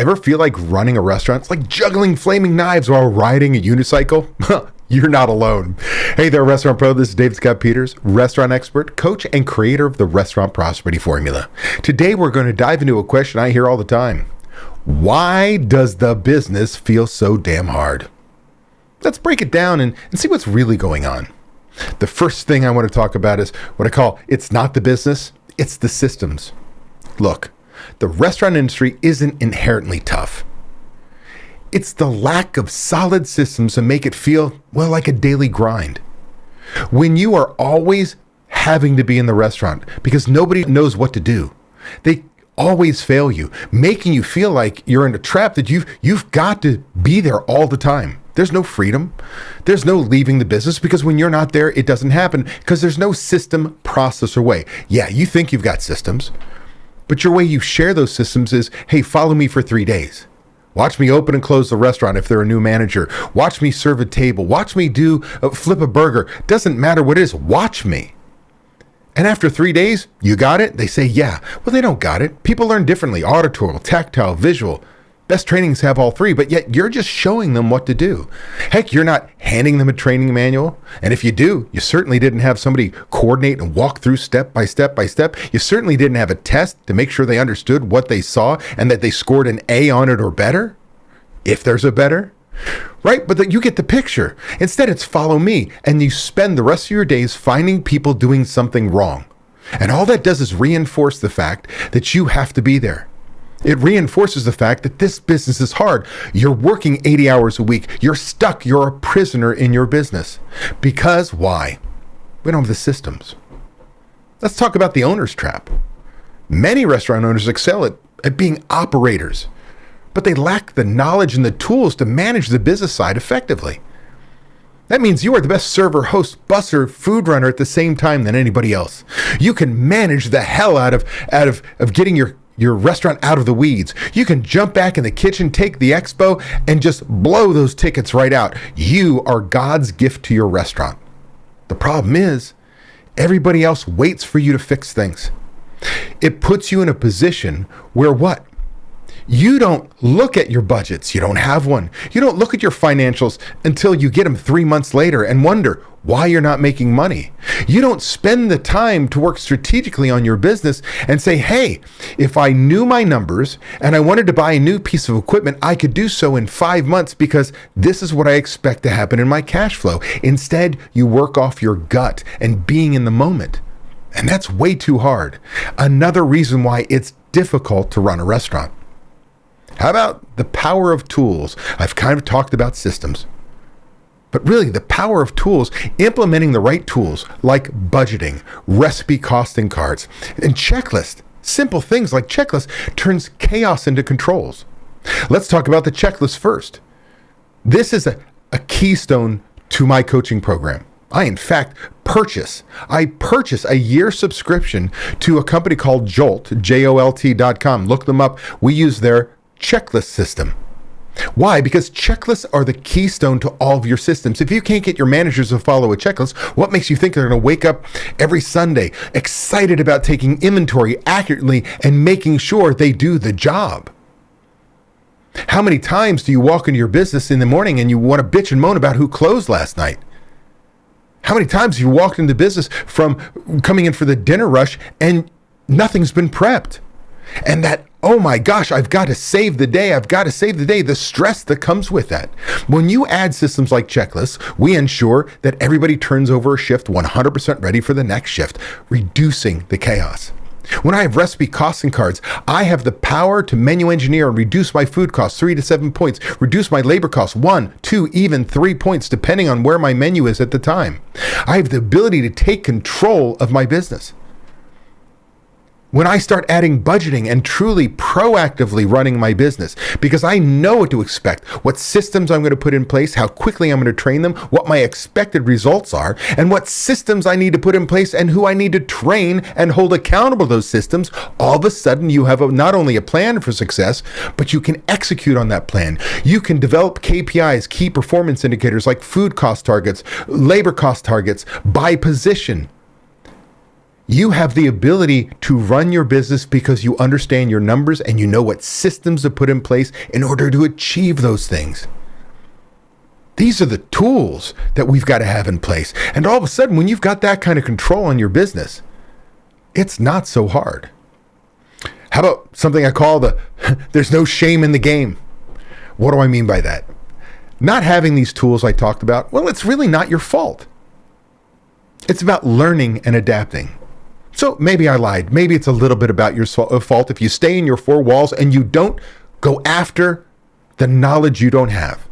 Ever feel like running a restaurant? It's like juggling flaming knives while riding a unicycle? You're not alone. Hey there, Restaurant Pro. This is David Scott Peters, restaurant expert, coach, and creator of the Restaurant Prosperity Formula. Today, we're going to dive into a question I hear all the time. Why does the business feel so damn hard? Let's break it down and see what's really going on. The first thing I want to talk about is what I call, it's not the business, it's the systems. Look, the restaurant industry isn't inherently tough. It's the lack of solid systems that make it feel, well, like a daily grind. When you are always having to be in the restaurant because nobody knows what to do, they always fail you, making you feel like you're in a trap that you've got to be there all the time. There's no freedom. There's no leaving the business because when you're not there, it doesn't happen because there's no system, process, or way. Yeah, you think you've got systems, but your way you share those systems is, hey, follow me for 3 days. Watch me open and close the restaurant if they're a new manager. Watch me serve a table. Watch me flip a burger. Doesn't matter what it is. Watch me. And after 3 days, you got it? They say, yeah. Well, they don't got it. People learn differently. Auditory, tactile, visual. Best trainings have all three, but yet you're just showing them what to do. Heck, you're not handing them a training manual. And if you do, you certainly didn't have somebody coordinate and walk through step by step by step. You certainly didn't have a test to make sure they understood what they saw and that they scored an A on it or better, if there's a better. Right? But you get the picture. Instead, it's follow me. And you spend the rest of your days finding people doing something wrong. And all that does is reinforce the fact that you have to be there. It reinforces the fact that this business is hard. You're working 80 hours a week. You're stuck. You're a prisoner in your business. Because why? We don't have the systems. Let's talk about the owner's trap. Many restaurant owners excel at being operators, but they lack the knowledge and the tools to manage the business side effectively. That means you are the best server, host, busser, food runner at the same time than anybody else. You can manage the hell out of getting your restaurant out of the weeds. You can jump back in the kitchen, take the expo, and just blow those tickets right out. You are God's gift to your restaurant. The problem is, everybody else waits for you to fix things. It puts you in a position where what? You don't look at your budgets. You don't have one. You don't look at your financials until you get them 3 months later and wonder why you're not making money. You don't spend the time to work strategically on your business and say, hey, if I knew my numbers and I wanted to buy a new piece of equipment, I could do so in 5 months because this is what I expect to happen in my cash flow. Instead, you work off your gut and being in the moment. And that's way too hard. Another reason why it's difficult to run a restaurant. How about the power of tools? I've kind of talked about systems, but really the power of tools, implementing the right tools like budgeting, recipe costing cards, and checklist. Simple things like checklist turns chaos into controls. Let's talk about the checklist first. This is a keystone to my coaching program. I, in fact, purchase a year subscription to a company called Jolt, JOLT.com. Look them up. We use their checklist system. Why? Because checklists are the keystone to all of your systems. If you can't get your managers to follow a checklist, what makes you think they're going to wake up every Sunday excited about taking inventory accurately and making sure they do the job? How many times do you walk into your business in the morning and you want to bitch and moan about who closed last night? How many times have you walked into business from coming in for the dinner rush and nothing's been prepped? And that, oh my gosh, I've got to save the day. The stress that comes with that. When you add systems like checklists, we ensure that everybody turns over a shift 100% ready for the next shift, reducing the chaos. When I have recipe costing cards, I have the power to menu engineer and reduce my food costs 3 to 7 points, reduce my labor costs 1, 2, even 3 points, depending on where my menu is at the time. I have the ability to take control of my business. When I start adding budgeting and truly proactively running my business, because I know what to expect, what systems I'm going to put in place, how quickly I'm going to train them, what my expected results are, and what systems I need to put in place and who I need to train and hold accountable to those systems, all of a sudden you have not only a plan for success, but you can execute on that plan. You can develop KPIs, key performance indicators like food cost targets, labor cost targets by position. You have the ability to run your business because you understand your numbers and you know what systems to put in place in order to achieve those things. These are the tools that we've got to have in place. And all of a sudden, when you've got that kind of control on your business, it's not so hard. How about something I call there's no shame in the game? What do I mean by that? Not having these tools I talked about, well, it's really not your fault. It's about learning and adapting. So maybe I lied. Maybe it's a little bit about your fault if you stay in your four walls and you don't go after the knowledge you don't have.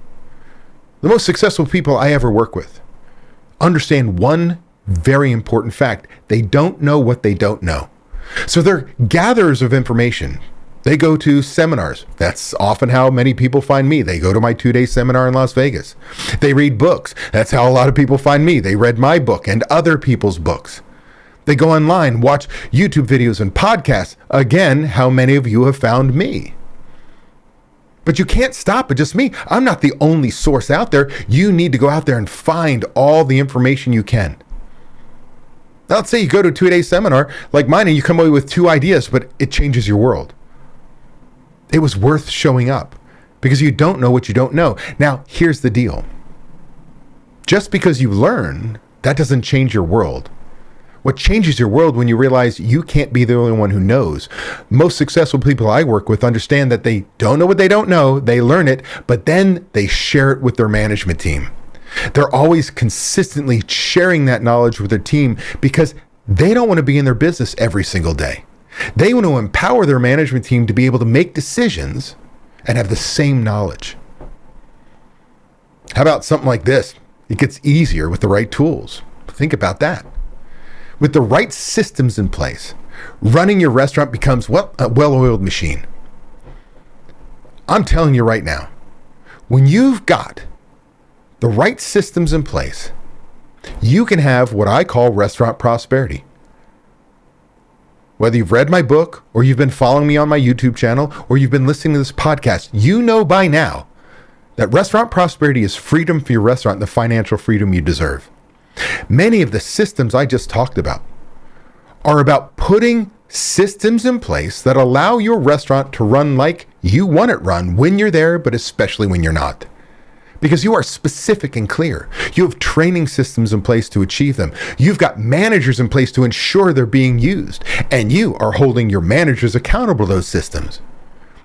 The most successful people I ever work with understand one very important fact. They don't know what they don't know. So they're gatherers of information. They go to seminars. That's often how many people find me. They go to my 2-day seminar in Las Vegas. They read books. That's how a lot of people find me. They read my book and other people's books. They go online, watch YouTube videos and podcasts. Again, how many of you have found me? But you can't stop at just me. I'm not the only source out there. You need to go out there and find all the information you can. Now, let's say you go to a 2-day seminar like mine and you come away with 2 ideas, but it changes your world. It was worth showing up because you don't know what you don't know. Now, here's the deal. Just because you learn, that doesn't change your world. What changes your world when you realize you can't be the only one who knows. Most successful people I work with understand that they don't know what they don't know. They learn it, but then they share it with their management team. They're always consistently sharing that knowledge with their team because they don't want to be in their business every single day. They want to empower their management team to be able to make decisions and have the same knowledge. How about something like this? It gets easier with the right tools. Think about that. With the right systems in place, running your restaurant becomes, well, a well-oiled machine. I'm telling you right now, when you've got the right systems in place, you can have what I call restaurant prosperity. Whether you've read my book or you've been following me on my YouTube channel or you've been listening to this podcast, you know by now that restaurant prosperity is freedom for your restaurant and the financial freedom you deserve. Many of the systems I just talked about are about putting systems in place that allow your restaurant to run like you want it run when you're there, but especially when you're not. Because you are specific and clear. You have training systems in place to achieve them. You've got managers in place to ensure they're being used. And you are holding your managers accountable to those systems.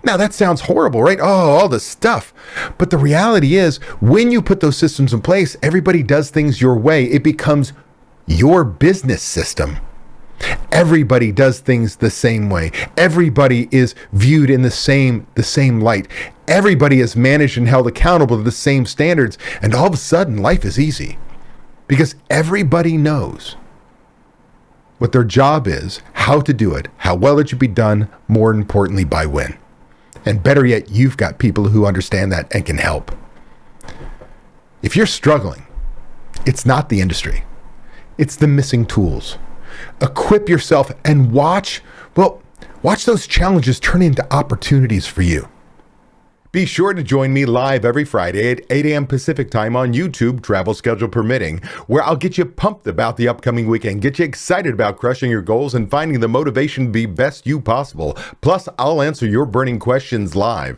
Now that sounds horrible, right? Oh, all this stuff. But the reality is, when you put those systems in place, everybody does things your way. It becomes your business system. Everybody does things the same way. Everybody is viewed in the same light. Everybody is managed and held accountable to the same standards. And all of a sudden, life is easy because everybody knows what their job is, how to do it, how well it should be done, more importantly, by when. And better yet, you've got people who understand that and can help. If you're struggling, it's not the industry. It's the missing tools. Equip yourself and watch those challenges turn into opportunities for you. Be sure to join me live every Friday at 8 a.m. Pacific time on YouTube, travel schedule permitting, where I'll get you pumped about the upcoming weekend, get you excited about crushing your goals and finding the motivation to be best you possible. Plus, I'll answer your burning questions live.